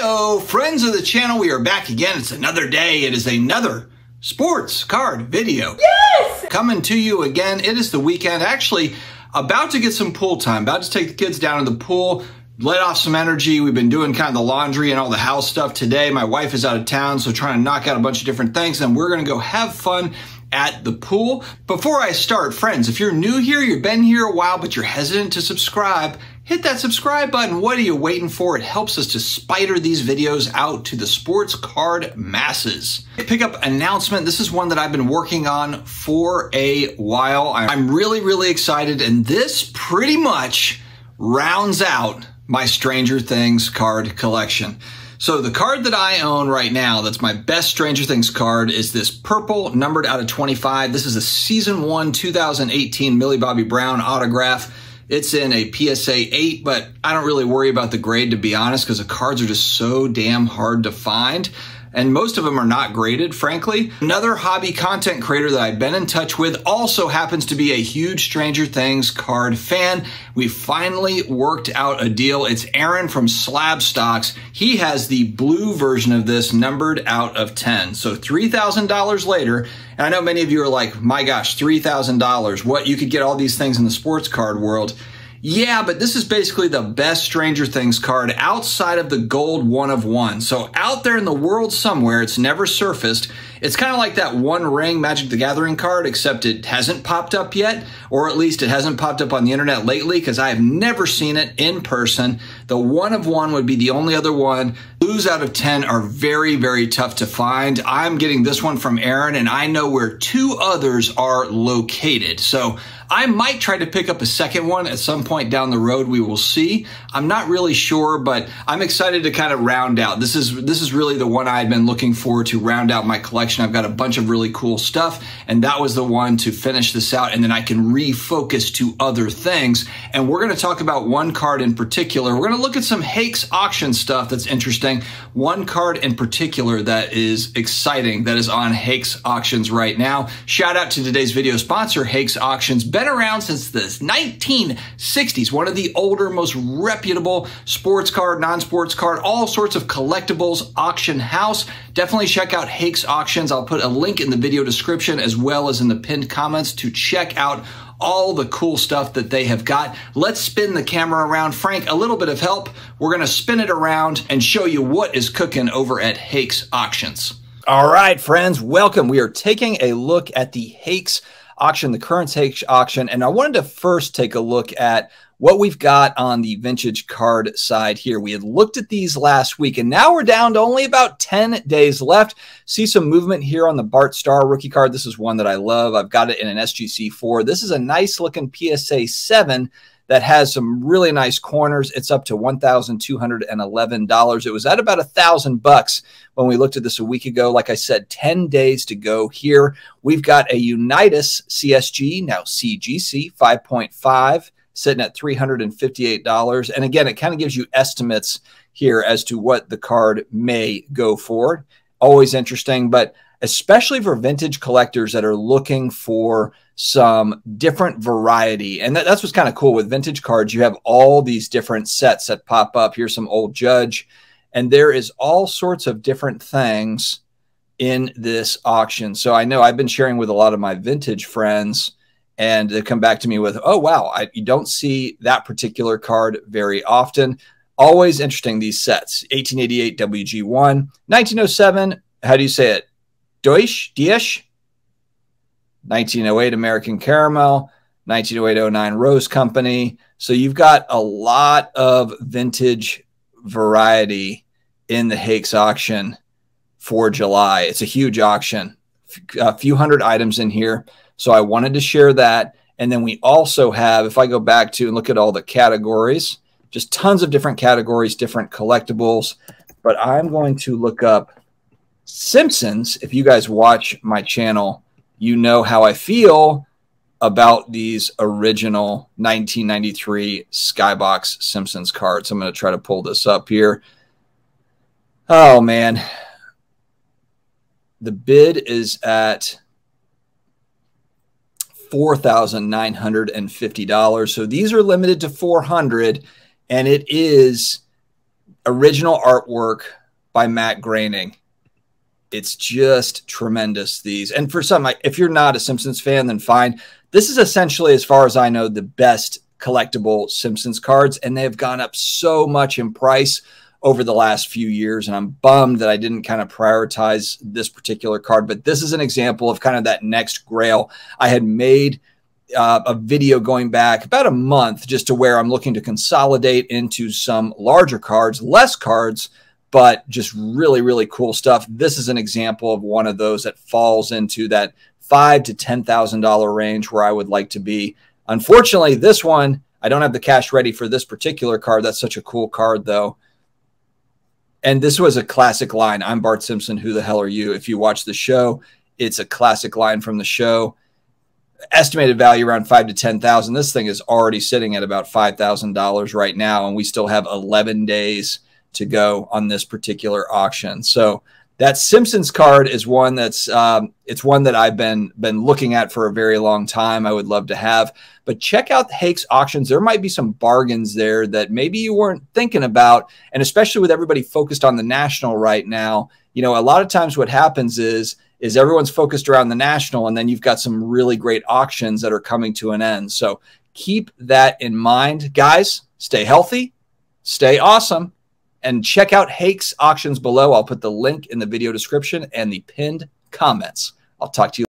Hi-oh, friends of the channel, we are back again. It's another day. It is another sports card video. Yes! Coming to you again. It is the weekend. Actually, about to get some pool time. About to take the kids down to the pool, let off some energy. We've been doing kind of the laundry and all the house stuff today. My wife is out of town, so trying to knock out a bunch of different things, and we're going to go have fun at the pool. Before I start, friends, if you're new here, you've been here a while, but you're hesitant to subscribe, hit that subscribe button. What are you waiting for? It helps us to spider these videos out to the sports card masses. Pickup announcement. This is one that I've been working on for a while. I'm really excited, and this pretty much rounds out my Stranger Things card collection. So the card that I own right now, that's my best Stranger Things card, is this purple numbered out of 25. This is a Season 1 2018 Millie Bobby Brown autograph. It's in a PSA 8, but I don't really worry about the grade, to be honest, because the cards are just so damn hard to find. And most of them are not graded, frankly. Another hobby content creator that I've been in touch with also happens to be a huge Stranger Things card fan. We finally worked out a deal. It's Aaron from SlabMags. He has the blue version of this numbered out of 10. So $3,000 later, and I know many of you are like, my gosh, $3,000. What, you could get all these things in the sports card world. Yeah, but this is basically the best Stranger Things card outside of the gold 1 of 1. So out there in the world somewhere, it's never surfaced. It's kind of like that One Ring Magic the Gathering card, except it hasn't popped up yet, or at least it hasn't popped up on the internet lately, because I have never seen it in person. The 1 of 1 would be the only other one. Blues out of 10 are very tough to find. I'm getting this one from Aaron, and I know where 2 others are located. So I might try to pick up a second one at some point down the road. We will see. I'm not really sure, but I'm excited to kind of round out. This is really the one I had been looking for to round out my collection. I've got a bunch of really cool stuff, and that was the one to finish this out, and then I can refocus to other things. And we're going to talk about one card in particular. We're going to look at some Hake's auction stuff that's interesting. One card in particular that is exciting, that is on Hake's auctions right now. Shout out to today's video sponsor, Hake's Auctions. Been around since the 1960s. One of the older, most reputable sports card, non-sports card, all sorts of collectibles auction house. Definitely check out Hake's Auctions. I'll put a link in the video description as well as in the pinned comments to check out all the cool stuff that they have got. Let's spin the camera around. Frank, a little bit of help. We're going to spin it around and show you what is cooking over at Hake's Auctions. All right, friends, welcome. We are taking a look at the Hake's auction, the current Hake's auction, and I wanted to first take a look at what we've got on the vintage card side here. We had looked at these last week, and now we're down to only about 10 days left. See some movement here on the Bart Starr rookie card. This is one that I love. I've got it in an SGC 4. This is a nice looking PSA 7 that has some really nice corners. It's up to $1,211. It was at about $1,000 when we looked at this a week ago. Like I said, 10 days to go here. We've got a Unitas CSG, now CGC 5.5, sitting at $358. And again, it kind of gives you estimates here as to what the card may go for. Always interesting, but especially for vintage collectors that are looking for some different variety. And that's what's kind of cool with vintage cards. You have all these different sets that pop up. Here's some old Judge, and there is all sorts of different things in this auction. So I know I've been sharing with a lot of my vintage friends, and they come back to me with, oh, wow, you don't see that particular card very often. Always interesting, these sets. 1888 WG1, 1907, how do you say it? Deutsch? 1908 American Caramel, 1908-09 Rose Company. So you've got a lot of vintage variety in the Hake's auction for July. It's a huge auction, a few hundred items in here. So I wanted to share that. And then we also have, if I go back to and look at all the categories, just tons of different categories, different collectibles. But I'm going to look up Simpsons. If you guys watch my channel, you know how I feel about these original 1993 Skybox Simpsons cards. I'm going to try to pull this up here. Oh, man. The bid is at $4,950. So these are limited to 400, and it is original artwork by Matt Groening. It's just tremendous, these. And for some, if you're not a Simpsons fan, then fine. This is essentially, as far as I know, the best collectible Simpsons cards, and they've gone up so much in price over the last few years, and I'm bummed that I didn't kind of prioritize this particular card. But this is an example of kind of that next grail. I had made a video going back about a month just to where I'm looking to consolidate into some larger cards, less cards, but just really, really cool stuff. This is an example of one of those that falls into that $5,000 to $10,000 range where I would like to be. Unfortunately, this one, I don't have the cash ready for this particular card. That's such a cool card, though. And this was a classic line. I'm Bart Simpson. Who the hell are you? If you watch the show, it's a classic line from the show. Estimated value around $5,000 to $10,000. This thing is already sitting at about $5,000 right now, and we still have 11 days to go on this particular auction. So that Simpsons card is one that's it's one that I've been looking at for a very long time. I would love to have, but check out Hake's auctions. There might be some bargains there that maybe you weren't thinking about, and especially with everybody focused on the national right now. You know, a lot of times what happens is everyone's focused around the national, and then you've got some really great auctions that are coming to an end. So keep that in mind, guys. Stay healthy, stay awesome. And check out Hake's auctions below. I'll put the link in the video description and the pinned comments. I'll talk to you.